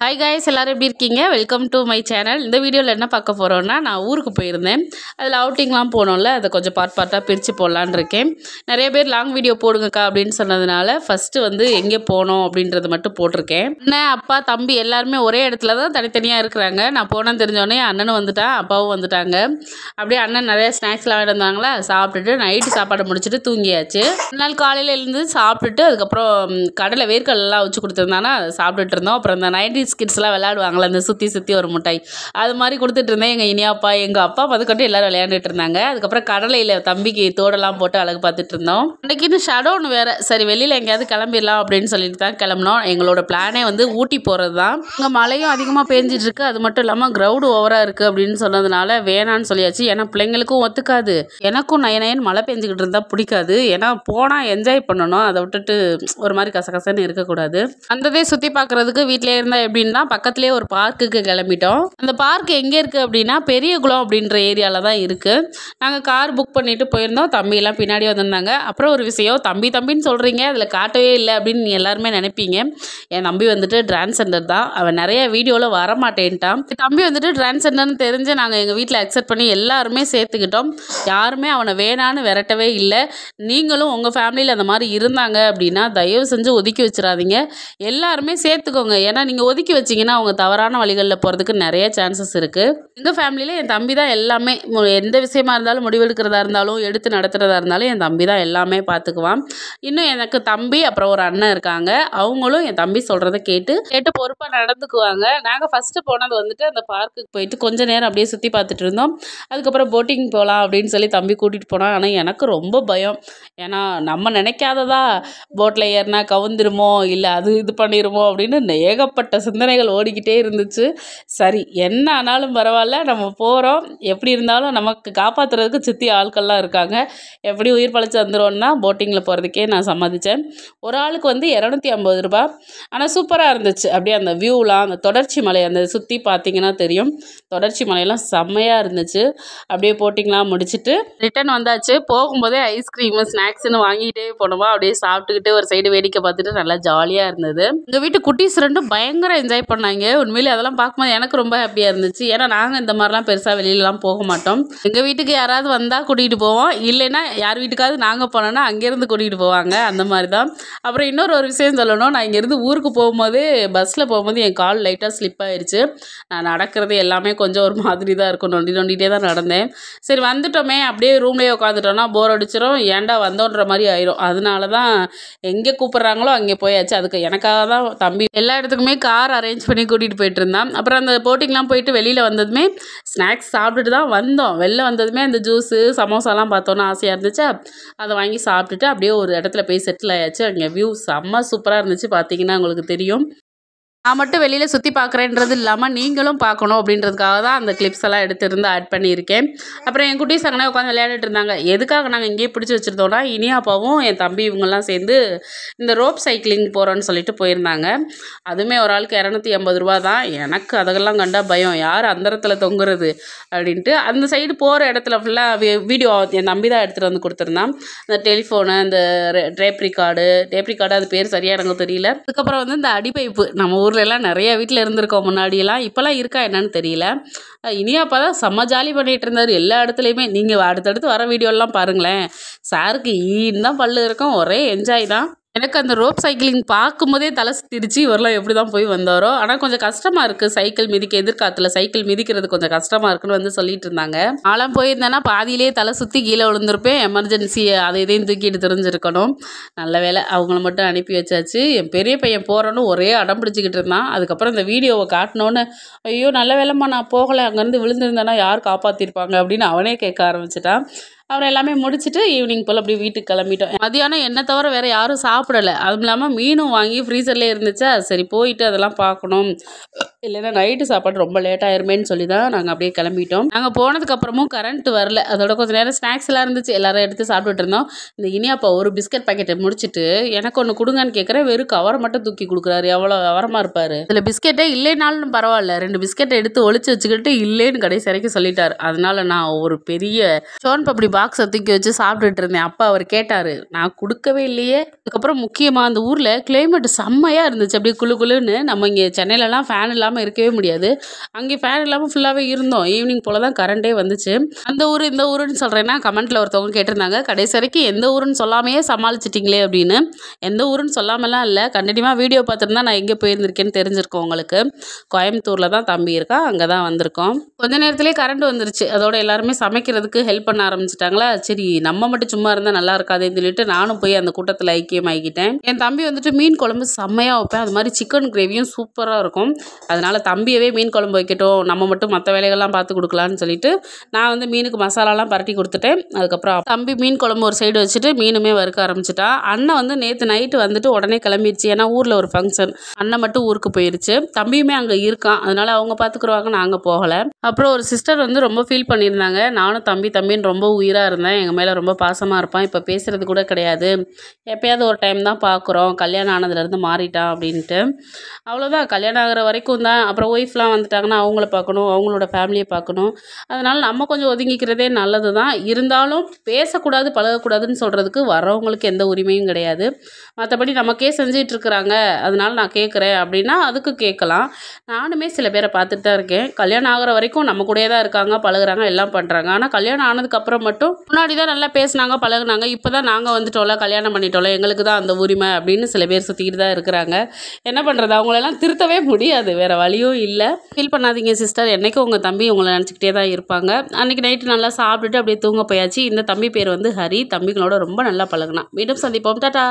Hi guys, எல்லாரும் எப்படி இருக்கீங்க? Welcome to my channel. இந்த வீடியோவில் என்ன பார்க்க போகிறோன்னா, நான் ஊருக்கு போயிருந்தேன். அதில் அவுட்டிங்லாம் போனோம்ல, அதை கொஞ்சம் பார்ட்டாக பிரித்து போடலான்னு இருக்கேன். நிறைய பேர் லாங் வீடியோ போடுங்கக்கா அப்படின்னு சொன்னதுனால ஃபஸ்ட்டு வந்து எங்கே போனோம் அப்படின்றத மட்டும் போட்டிருக்கேன். அண்ணன், அப்பா, தம்பி எல்லாருமே ஒரே இடத்துல தான் தனித்தனியாக இருக்கிறாங்க. நான் போனேன்னு தெரிஞ்சோடனே அண்ணனும் வந்துட்டான், அப்பாவும் வந்துட்டாங்க. அப்படியே அண்ணன் நிறைய ஸ்நாக்ஸ்லாம் வாங்கிட்டு வந்தாங்களா, சாப்பிட்டுட்டு நைட்டு சாப்பாடை முடிச்சுட்டு தூங்கியாச்சு. ஒரு நாள் காலையில் எழுந்து சாப்பிட்டுட்டு அதுக்கப்புறம் கடலை வேர்க்கடலாம் வச்சு கொடுத்துருந்தானா அதை சாப்பிட்டுட்டு இருந்தோம். அப்புறம் இந்த 90s கிட்ஸ்லாம் விளையாடுவாங்களே, அந்த சுற்றி சுற்றி ஒரு மிட்டாய், அது மாதிரி கொடுத்துட்டு இருந்தேன். எங்கள் இனியாப்பா, எங்கள் அப்பா பதுக்கட்டு எல்லோரும் விளையாண்டுட்டு இருந்தாங்க. அதுக்கப்புறம் கடலையில் தம்பிக்கு தோடெல்லாம் போட்டு அழகு பார்த்துட்டு இருந்தோம். அன்றைக்கின்னு ஷடோன்னு வேறு, சரி வெளியில் எங்கேயாவது கிளம்பிடலாம் அப்படின்னு சொல்லிட்டு தான் கிளம்பினோம். எங்களோட பிளானே வந்து ஊட்டி போகிறது தான். இங்கே மழையும் அதிகமாக பேஞ்சிட்டு இருக்கு, அது மட்டும் இல்லாமல் க்ரௌடு ஓவராக இருக்குது அப்படின்னு சொன்னதுனால வேணான்னு சொல்லியாச்சு. ஏன்னா பிள்ளைங்களுக்கும் ஒத்துக்காது, எனக்கும் நயன் மழை பெஞ்சிக்கிட்டு இருந்தால் பிடிக்காது. ஏன்னா போனால் என்ஜாய் பண்ணணும், அதை விட்டுட்டு ஒரு மாதிரி கசகசன்னு இருக்கக்கூடாது. அந்ததே சுற்றி பார்க்குறதுக்கு வீட்டிலே இருந்தால் எப்படின்னா பக்கத்துலேயே ஒரு பார்க்குக்கு கிளம்பிட்டோம். அந்த பார்க் எங்கே இருக்குது அப்படின்னா பெரியகுளம் அப்படின்ற ஏரியாவில் தான் இருக்குது. நாங்கள் கார் புக் பண்ணிட்டு போயிருந்தோம். தம்பியெல்லாம் பின்னாடி வந்திருந்தாங்க. அப்புறம் ஒரு விஷயம், தம்பின்னு சொல்கிறீங்க, அதில் காட்டவே இல்லை அப்படின்னு எல்லாருமே நினைப்பீங்க. என் தம்பி வந்துட்டு டிரான்ஸ்ஜெண்டர் தான். அவன் நிறைய வீடியோவில் வரமாட்டேன்ட்டான். தம்பி வந்துட்டு டிரான்ஸ்ஜெண்டர்னு தெரிஞ்சு நாங்கள் எங்கள் வீட்டில் அக்செப்ட் பண்ணி எல்லாருமே சேர்த்துக்கிட்டோம். யாருமே அவனை வேணான்னு விரட்டவே இல்லை. நீங்களும் உங்கள் ஃபேமிலியில் அந்த மாதிரி இருந்தாங்க அப்படின்னா தயவு செஞ்சு ஒதுக்கி வச்சிடாதீங்க, எல்லாருமே சேர்த்துக்கோங்க. ஏன்னா நீங்கள் ஒதுக்கி வச்சிங்கன்னா அவங்க தவறான வழிகளில் போகிறதுக்கு நிறைய சான்சஸ் இருக்குது. எங்கள் ஃபேமிலியில் என் தம்பி தான் எல்லாமே, எந்த விஷயமா இருந்தாலும், முடிவெடுக்கிறதா இருந்தாலும், எடுத்து நடத்துகிறதா இருந்தாலும் என் தம்பி தான் எல்லாமே பார்த்துக்குவான். இன்னும் எனக்கு தம்பி அப்புறம் ஒரு அண்ணன் இருக்காங்க. அவங்களும் என் தம்பி சொல்கிறத கேட்டு பொறுப்பாக நடந்துக்குவாங்க. நாங்கள் ஃபஸ்ட்டு போனது வந்துட்டு அந்த பார்க்குக்கு போயிட்டு கொஞ்ச நேரம் அப்படியே சுற்றி பார்த்துட்டு இருந்தோம். அதுக்கப்புறம் போட்டிங் போகலாம் அப்படின்னு சொல்லி தம்பி கூட்டிகிட்டு போனான். ஆனால் எனக்கு ரொம்ப பயம். ஏன்னா நம்ம நினைக்காததா போட்டில் ஏறினா கவுந்துருமோ, இல்லை அது இது பண்ணிடுமோ அப்படின்னு ஏகப்பட்ட சிந்தனைகள் ஓடிக்கிட்டே இருந்துச்சு. சரி, என்ன ஆனாலும் பரவாயில்ல, நம்ம போகிறோம். எப்படி இருந்தாலும் நமக்கு காப்பாற்றுறதுக்கு சுற்றி ஆட்கள்லாம் இருக்காங்க. எப்படி உயிர் பழைச்சி வந்துடும்னா போட்டிங்கில் போகிறதுக்கே நான் சம்மதித்தேன். ஒரு ஆளுக்கு வந்து 250 ரூபா. ஆனால் சூப்பராக இருந்துச்சு. அப்படியே அந்த வியூலாம், அந்த தொடர்ச்சி மலை, அந்த சுற்றி பார்த்தீங்கன்னா தெரியும், தொடர்ச்சி மலையெல்லாம் செம்மையாக இருந்துச்சு. அப்படியே போட்டிங்லாம் முடிச்சுட்டு ரிட்டன் வந்தாச்சு. போகும்போதே ஐஸ்கிரீமு ஸ்நாக்ஸ்ன்னு வாங்கிட்டே போனோமா, அப்படியே சாப்பிட்டுக்கிட்டு ஒரு சைடு வேடிக்கை பார்த்துட்டு நல்லா ஜாலியாக இருந்தது. எங்கள் வீட்டு குட்டீஸ் ரெண்டும் பயங்கர என்ஜாய் பண்ணாங்க. உண்மையிலே அதெல்லாம் பார்க்கும்போது எனக்கு ரொம்ப ஹாப்பியாக இருந்துச்சு. ஏன்னா நாங்கள் இந்த மாதிரிலாம் பெருசாக வெளியிலலாம் போக மாட்டோம். எங்கள் வீட்டுக்கு யாராவது வந்தால் கூட்டிகிட்டு போவோம், இல்லைன்னா யார் வீட்டுக்காவது நாங்கள் போனோன்னா அங்கேருந்து கூட்டிகிட்டு போவாங்க, அந்த மாதிரி தான். அப்புறம் இன்னொரு விஷயம் சொல்லணும், நான் இங்கேருந்து ஊருக்கு போகும்போது பஸ்ஸில் போகும்போது என் கால் லைட்டாக ஸ்லிப் ஆயிடுச்சு. நான் நடக்கிறது எல்லாமே கொஞ்சம் ஒரு மாதிரி தான் இருக்கும், நொண்டிகிட்டே தான் நடந்தேன். சரி வந்துட்டோமே, அப்படியே ரூம்லேயே உட்காந்துட்டோன்னா போர் அடிச்சிடும், ஏன்டா வந்தோன்ற மாதிரி ஆயிரும். அதனால தான் எங்கே கூப்பிட்றாங்களோ அங்கே போயாச்சு. அதுக்கு எனக்காக தான் தம்பி எல்லா இடத்துக்குமே கார் அரேஞ்ச் பண்ணி கூட்டிகிட்டு போயிட்டு இருந்தான். அப்புறம் அந்த போட்டிங்லாம் போயிட்டு வெளியில் வந்ததுமே ஸ்நாக்ஸ் சாப்பிட்டுட்டு தான் வந்தோம். வெளில வந்ததுமே அந்த ஜூஸு சமோசாலாம் பார்த்தோன்னா ஆசையாக இருந்துச்சா, அதை வாங்கி சாப்பிட்டுட்டு அப்படியே ஒரு இடத்துல போய் செட்டில் ஆயாச்சு. அங்கே வியூ செம்ம சூப்பராக இருந்துச்சு, பார்த்தீங்கன்னா உங்களுக்கு தெரியும். நான் மட்டும் வெளியில் சுற்றி பார்க்குறேன்றது இல்லாமல் நீங்களும் பார்க்கணும் அப்படின்றதுக்காக தான் அந்த கிளிப்ஸ் எல்லாம் எடுத்துருந்து ஆட் பண்ணியிருக்கேன். அப்புறம் என் குட்டீஸ் அங்கே உட்காந்து விளையாடிட்டு இருந்தாங்க. எதுக்காக நாங்கள் இங்கேயே பிடிச்சி வச்சுருந்தோன்னா, இனியாப்பாவும் என் தம்பி இவங்கெல்லாம் சேர்ந்து இந்த ரோப் சைக்கிளிங் போகிறோன்னு சொல்லிட்டு போயிருந்தாங்க. அதுவுமே ஒரு ஆளுக்கு 250 ரூபா தான். எனக்கு அதெல்லாம் கண்டா பயம், யார் அந்தரத்தில் தொங்குறது அப்படின்ட்டு. அந்த சைடு போகிற இடத்துல ஃபுல்லாக வீடியோ என் தம்பி தான் எடுத்துகிட்டு வந்து கொடுத்துருந்தான். அந்த டெலிஃபோனு, அந்த டேப் ரிகார்டு அது பேர் சரியாக எனக்கு தெரியல. அதுக்கப்புறம் வந்து இந்த அடிப்பைப்பு, நம்ம ஊர் எல்லாம் நிறைய வீட்டில் இருந்திருக்கோம் முன்னாடியெல்லாம், இப்போலாம் இருக்கா என்னன்னு தெரியல. இனியாப்பா தான் செம்ம ஜாலி பண்ணிகிட்டு இருந்தார் எல்லா இடத்துலையுமே. நீங்கள் அடுத்தடுத்து வர வீடியோலாம் பாருங்களேன், சாருக்கு ஈன்னு தான் பல்லு இருக்கும், ஒரே என்ஜாய் தான். எனக்கு அந்த ரோப் சைக்கிளிங் பார்க்கும்போதே தலை சுத்திடுச்சு, இவரெல்லாம் எப்படி தான் போய் வந்தாரோ. ஆனால் கொஞ்சம் கஷ்டமாக இருக்குது சைக்கிள் மிதிக்க, எதிர்காலத்தில் சைக்கிள் மிதிக்கிறது கொஞ்சம் கஷ்டமாக இருக்குன்னு வந்து சொல்லிட்டு இருந்தாங்க. நான்லாம் போயிருந்தேன்னா பாதியிலே தலை சுற்றி கீழே விழுந்திருப்பேன். எமர்ஜென்சி அதை இதையும் தூக்கிட்டு தெரிஞ்சிருக்கணும். நல்ல வேலை அவங்கள மட்டும் அனுப்பி வச்சாச்சு. என் பெரிய பையன் போகிறோன்னு ஒரே அடம் பிடிச்சிக்கிட்டு இருந்தான். அதுக்கப்புறம் இந்த வீடியோவை காட்டினோன்னு, ஐயோ நல்ல வேலைம்மா நான் போகலை, அங்கேருந்து விழுந்திருந்தேன்னா யார் காப்பாற்றிருப்பாங்க அப்படின்னு அவனே கேட்க ஆரம்பிச்சிட்டான். அப்புறம் எல்லாமே முடிச்சுட்டு ஈவினிங் போல் அப்படி வீட்டுக்கு கிளம்பிட்டோம். மதியானம் என்ன தவிர வேறு யாரும் சாப்பிடலை. அதுவும் இல்லாமல் மீனும் வாங்கி ஃப்ரீசர்லேயே இருந்துச்சா, சரி போயிட்டு அதெல்லாம் பார்க்கணும், இல்லைன்னா நைட்டு சாப்பாடு ரொம்ப லேட் ஆயிருமேன்னு சொல்லி தான் நாங்கள் அப்படியே கிளம்பிட்டோம். நாங்கள் போனதுக்கப்புறமும் கரண்ட் வரல. அதோட கொஞ்சம் நேரம் ஸ்நாக்ஸ் எல்லாம் இருந்துச்சு, எல்லாரும் எடுத்து சாப்பிட்டுட்டு இருந்தோம். இந்த இனியாப்பா ஒரு பிஸ்கட் பாக்கெட்டை முடிச்சுட்டு எனக்கு ஒன்று கொடுங்கன்னு கேட்குறேன், வெறும் கவரை மட்டும் தூக்கி கொடுக்குறாரு. எவ்வளோ விவரமா இருப்பாரு. இதில் பிஸ்கெட்டே இல்லைனாலும் பரவாயில்ல, 2 பிஸ்கெட்டை எடுத்து ஒளிச்சு வச்சுக்கிட்டு இல்லைன்னு கடைசி வரைக்கும் சொல்லிட்டாரு. அதனால நான் ஒரு பெரிய சோன் பப்படி பாக்ஸை தூக்கி வச்சு சாப்பிட்டுட்டு இருந்தேன். அப்பா அவர் கேட்டாரு, நான் கொடுக்கவே இல்லையே. அதுக்கப்புறம் முக்கியமாக அந்த ஊரில் கிளைமேட் செம்மையாக இருந்துச்சு, அப்படியே குளு குளுன்னு. நம்ம இங்கே சென்னையிலலாம் ஃபேன் இல்லாமல் இருக்கவே முடியாது. அங்கே ஃபேன் இல்லாமல் ஃபுல்லாகவே இருந்தோம். ஈவினிங் போல் தான் கரண்டே வந்துச்சு. அந்த ஊர் இந்த ஊருன்னு சொல்கிறேன்னா கமெண்ட்டில் ஒருத்தவங்க கேட்டிருந்தாங்க, கடைசி வரைக்கும் எந்த ஊருன்னு சொல்லாமையே சமாளிச்சிட்டிங்களே அப்படின்னு. எந்த ஊருன்னு சொல்லாமலாம் இல்லை, கண்டினியூவாக வீடியோ பார்த்துருந்தா நான் எங்கே போயிருந்திருக்கேன்னு தெரிஞ்சிருக்கோம் உங்களுக்கு. கோயம்புத்தூரில் தான் தம்பி இருக்கா, அங்கே தான் வந்திருக்கோம். கொஞ்ச நேரத்துலேயே கரண்ட் வந்துருச்சு. அதோட எல்லாருமே சமைக்கிறதுக்கு ஹெல்ப் பண்ண ஆரம்பிச்சிட்டாங்களா. சரி நம்ம மட்டும் சும்மா இருந்தால் நல்லா இருக்காதுன்னு சொல்லிட்டு நானும் போய் அந்த கூட்டத்தில் ஐக்கியமாகிக்கிட்டேன். என் தம்பி வந்துட்டு மீன் குழம்பு செம்மையாக வைப்பேன், அது மாதிரி சிக்கன் கிரேவியும் சூப்பராக இருக்கும். அதனால் தம்பியவே மீன் குழம்பு வைக்கட்டும், நம்ம மட்டும் மற்ற வேலைகள்லாம் பார்த்து கொடுக்கலான்னு சொல்லிட்டு நான் வந்து மீனுக்கு மசாலாலாம் பரட்டி கொடுத்துட்டேன். அதுக்கப்புறம் தம்பி மீன் குழம்பு ஒரு சைடு வச்சுட்டு மீனுமே வறுக்க ஆரம்பிச்சிட்டா. அண்ணன் வந்து நேற்று நைட்டு வந்துட்டு உடனே கிளம்பிடுச்சு, ஏன்னா ஊரில் ஒரு ஃபங்க்ஷன். அண்ணன் மட்டும் ஊருக்கு போயிருச்சு, தம்பியுமே அங்கே இருக்கான். அதனால் அவங்க பார்த்துக்குருவாங்க, நாங்கள் போகலை. அப்புறம் ஒரு சிஸ்டர் வந்து ரொம்ப ஃபீல் பண்ணியிருந்தாங்க. நானும் தம்பின்னு ரொம்ப உயிராக இருந்தேன், எங்கள் மேலே ரொம்ப பாசமாக இருப்பான், இப்போ பேசுகிறது கூட கிடையாது, எப்போயாவது ஒரு டைம் தான் பார்க்குறோம், கல்யாணம் ஆனதுலேருந்து மாறிட்டான் அப்படின்ட்டு. அவ்வளோதான், கல்யாணம் ஆகிற வரைக்கும் தான். அப்புறம் ஒய்ஃப்லாம் வந்துட்டாங்கன்னா அவங்கள பார்க்கணும், அவங்களோட ஃபேமிலியை பார்க்கணும். அதனால் நம்ம கொஞ்சம் ஒதுங்கிக்கிறதே நல்லது தான். இருந்தாலும் பேசக்கூடாது பழகக்கூடாதுன்னு சொல்கிறதுக்கு வர்றவங்களுக்கு எந்த உரிமையும் கிடையாது. மற்றபடி நமக்கே செஞ்சிட்ருக்குறாங்க, அதனால நான் கேட்குறேன் அப்படின்னா அதுக்கு கேட்கலாம். நானுமே சில பேரை பார்த்துட்டு தான் இருக்கேன், கல்யாணம் ஆகிற வரைக்கும் நம்ம கூடயே தான் இருக்காங்க, பழகுறாங்க, எல்லாம் பண்ணுறாங்க. ஆனால் கல்யாணம் ஆனதுக்கப்புறம் மட்டும் முன்னாடி தான் நல்லா பேசுனாங்க பழகுனாங்க, இப்போ தான் நாங்கள் வந்துட்டோம்ல, கல்யாணம் பண்ணிட்டோம்ல, எங்களுக்கு தான் அந்த உரிமை அப்படின்னு சில பேர் சுற்றிக்கிட்டு தான் இருக்கிறாங்க. என்ன பண்ணுறது, அவங்களெல்லாம் திருத்தவே முடியாது, வேறு வழியும் இல்லை. ஃபீல் பண்ணாதீங்க சிஸ்டர், என்றைக்கும் உங்கள் தம்பி உங்களை நினச்சிக்கிட்டே தான் இருப்பாங்க. அன்றைக்கி நைட்டு நல்லா சாப்பிட்டுட்டு அப்படியே தூங்க போயாச்சு. இந்த தம்பி பேர் வந்து ஹரி, தம்பிங்களோட ரொம்ப நல்லா பழகுனா. மீண்டும் சந்திப்போம், டாடா.